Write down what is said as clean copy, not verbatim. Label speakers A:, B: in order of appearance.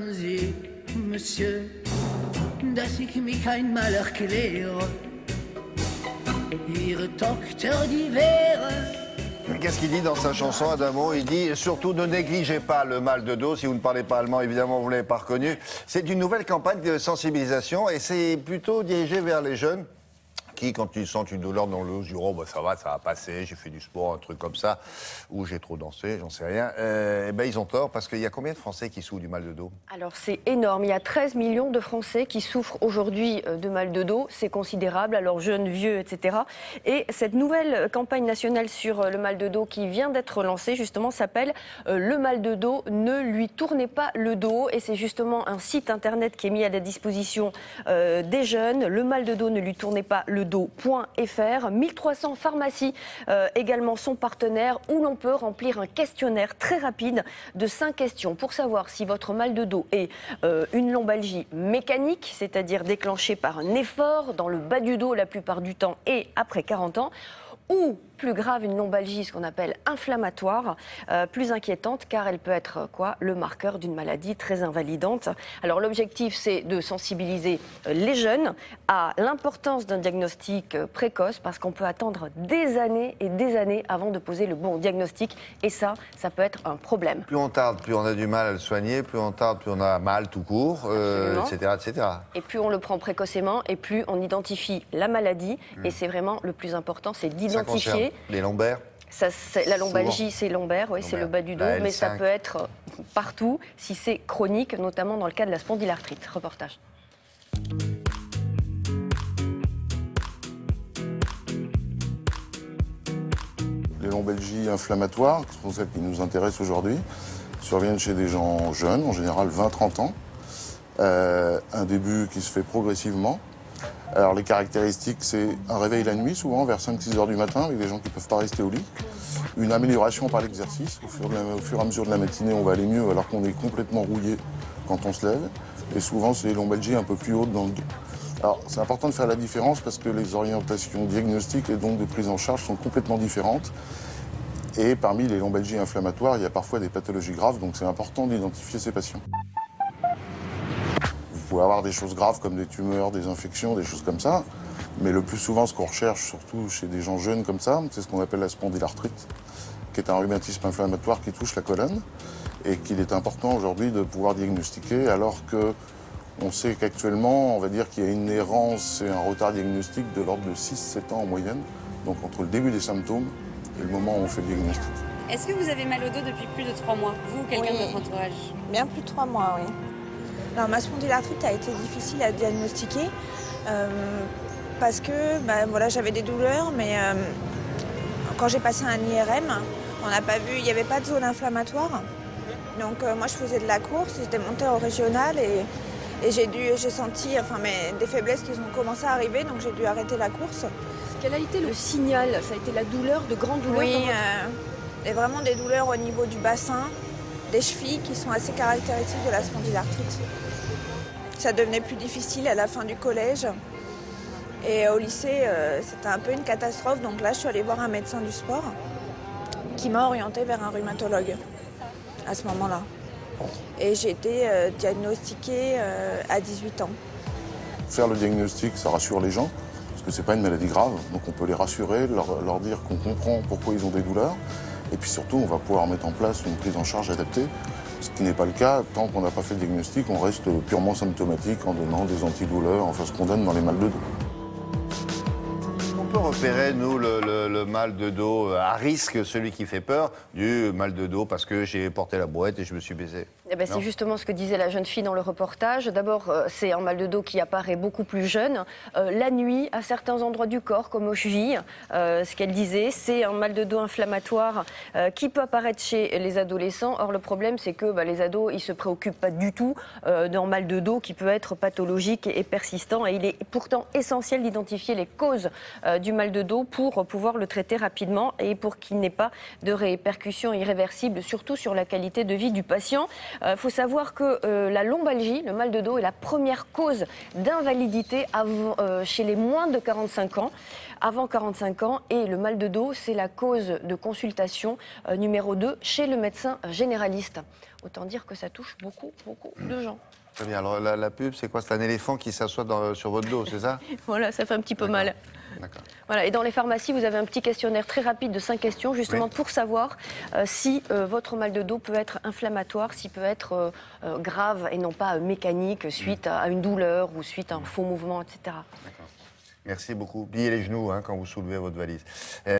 A: Sie, Monsieur, dass ich mich einmal erkläre, Ihre Tochter die wäre.
B: Qu'est-ce qu'il dit dans sa chanson, Adamo? Il dit « Surtout ne négligez pas le mal de dos ». Si vous ne parlez pas allemand, évidemment, vous ne l'avez pas reconnu. C'est une nouvelle campagne de sensibilisation et c'est plutôt dirigé vers les jeunes qui, quand ils sentent une douleur dans le dos, disent « Oh, bah, ça va passer, j'ai fait du sport, un truc comme ça, ou j'ai trop dansé, j'en sais rien ». Eh ben, ils ont tort, parce qu'il y a combien de Français qui souffrent du mal de dos?
C: Alors c'est énorme, il y a 13 millions de Français qui souffrent aujourd'hui de mal de dos, c'est considérable, alors jeunes, vieux, etc. Et cette nouvelle campagne nationale sur le mal de dos qui vient d'être lancée, justement, s'appelle « Le mal de dos, ne lui tournez pas le dos ». Et c'est justement un site internet qui est mis à la disposition des jeunes, le mal de dos, ne lui tournez pas le dos.fr. 1300 pharmacies également sont partenaires où l'on peut remplir un questionnaire très rapide de 5 questions pour savoir si votre mal de dos est une lombalgie mécanique, c'est-à-dire déclenchée par un effort dans le bas du dos la plupart du temps et après 40 ans, ou plus grave, une lombalgie, ce qu'on appelle inflammatoire, plus inquiétante car elle peut être le marqueur d'une maladie très invalidante. Alors l'objectif, c'est de sensibiliser les jeunes à l'importance d'un diagnostic précoce parce qu'on peut attendre des années et des années avant de poser le bon diagnostic et ça peut être un problème.
B: Plus on tarde, plus on a du mal à le soigner, plus on tarde, plus on a mal tout court, etc., etc. Et
C: plus on le prend précocement et plus on identifie la maladie et c'est vraiment le plus important, c'est d'identifier.
B: Les lombaires?
C: La lombalgie, c'est lombaire, oui, c'est le bas du dos, mais ça peut être partout si c'est chronique, notamment dans le cas de la spondylarthrite. Reportage.
D: Les lombalgies inflammatoires, qui sont celles qui nous intéressent aujourd'hui, surviennent chez des gens jeunes, en général 20-30 ans. Un début qui se fait progressivement. Alors les caractéristiques, c'est un réveil la nuit, souvent vers 5-6 heures du matin, avec des gens qui ne peuvent pas rester au lit. Une amélioration par l'exercice. Au fur et à mesure de la matinée, on va aller mieux alors qu'on est complètement rouillé quand on se lève. Et souvent, c'est des lombalgies un peu plus hautes dans le dos. Alors c'est important de faire la différence parce que les orientations diagnostiques et donc de prise en charge sont complètement différentes. Et parmi les lombalgies inflammatoires, il y a parfois des pathologies graves, donc c'est important d'identifier ces patients. Vous pouvez avoir des choses graves comme des tumeurs, des infections, des choses comme ça. Mais le plus souvent, ce qu'on recherche, surtout chez des gens jeunes comme ça, c'est ce qu'on appelle la spondylarthrite, qui est un rhumatisme inflammatoire qui touche la colonne et qu'il est important aujourd'hui de pouvoir diagnostiquer alors qu'on sait qu'actuellement, on va dire qu'il y a une errance et un retard diagnostique de l'ordre de 6-7 ans en moyenne, donc entre le début des symptômes et le moment où on fait le diagnostic.
E: Est-ce que vous avez mal au dos depuis plus de 3 mois, vous ou quelqu'un de votre entourage?
F: Bien plus de 3 mois, oui. Alors, ma spondylarthrite a été difficile à diagnostiquer parce que voilà, j'avais des douleurs, mais quand j'ai passé un IRM, on n'a pas vu, il n'y avait pas de zone inflammatoire. Donc moi je faisais de la course, j'étais montée au régional et j'ai senti des faiblesses qui ont commencé à arriver, donc j'ai dû arrêter la course.
C: Quel a été le signal? Ça a été la douleur, de grandes douleurs?
F: Oui, et vraiment des douleurs au niveau du bassin, des chevilles qui sont assez caractéristiques de la spondylarthrite. Ça devenait plus difficile à la fin du collège. Et au lycée, c'était un peu une catastrophe. Donc là, je suis allée voir un médecin du sport qui m'a orientée vers un rhumatologue à ce moment-là. Et j'ai été diagnostiquée à 18 ans.
D: Faire le diagnostic, ça rassure les gens, parce que c'est pas une maladie grave. Donc on peut les rassurer, leur dire qu'on comprend pourquoi ils ont des douleurs. Et puis surtout, on va pouvoir mettre en place une prise en charge adaptée. Ce qui n'est pas le cas, tant qu'on n'a pas fait le diagnostic, on reste purement symptomatique en donnant des antidouleurs, enfin ce qu'on donne dans les mal de dos.
B: On peut repérer, nous, le mal de dos à risque, celui qui fait peur, du mal de dos parce que j'ai porté la brouette et je me suis baisé.
C: C'est justement ce que disait la jeune fille dans le reportage. D'abord, c'est un mal de dos qui apparaît beaucoup plus jeune. La nuit, à certains endroits du corps, comme aux chevilles, ce qu'elle disait, c'est un mal de dos inflammatoire qui peut apparaître chez les adolescents. Or, le problème, c'est que les ados, ils ne se préoccupent pas du tout d'un mal de dos qui peut être pathologique et persistant. Et il est pourtant essentiel d'identifier les causes du mal de dos pour pouvoir le traiter rapidement et pour qu'il n'ait pas de répercussions irréversibles, surtout sur la qualité de vie du patient. faut savoir que la lombalgie, le mal de dos, est la première cause d'invalidité chez les moins de 45 ans. Avant 45 ans, et le mal de dos, c'est la cause de consultation numéro 2 chez le médecin généraliste. Autant dire que ça touche beaucoup de gens.
B: Très bien. Alors la pub, c'est quoi? C'est un éléphant qui s'assoit sur votre dos, c'est ça?
C: Voilà, ça fait un petit peu mal.
B: D'accord.
C: Voilà, et dans les pharmacies, vous avez un petit questionnaire très rapide de 5 questions, justement pour savoir si votre mal de dos peut être inflammatoire, s'il peut être grave et non pas mécanique, suite à une douleur ou suite à un faux mouvement, etc.
B: Merci beaucoup. Pliez les genoux quand vous soulevez votre valise.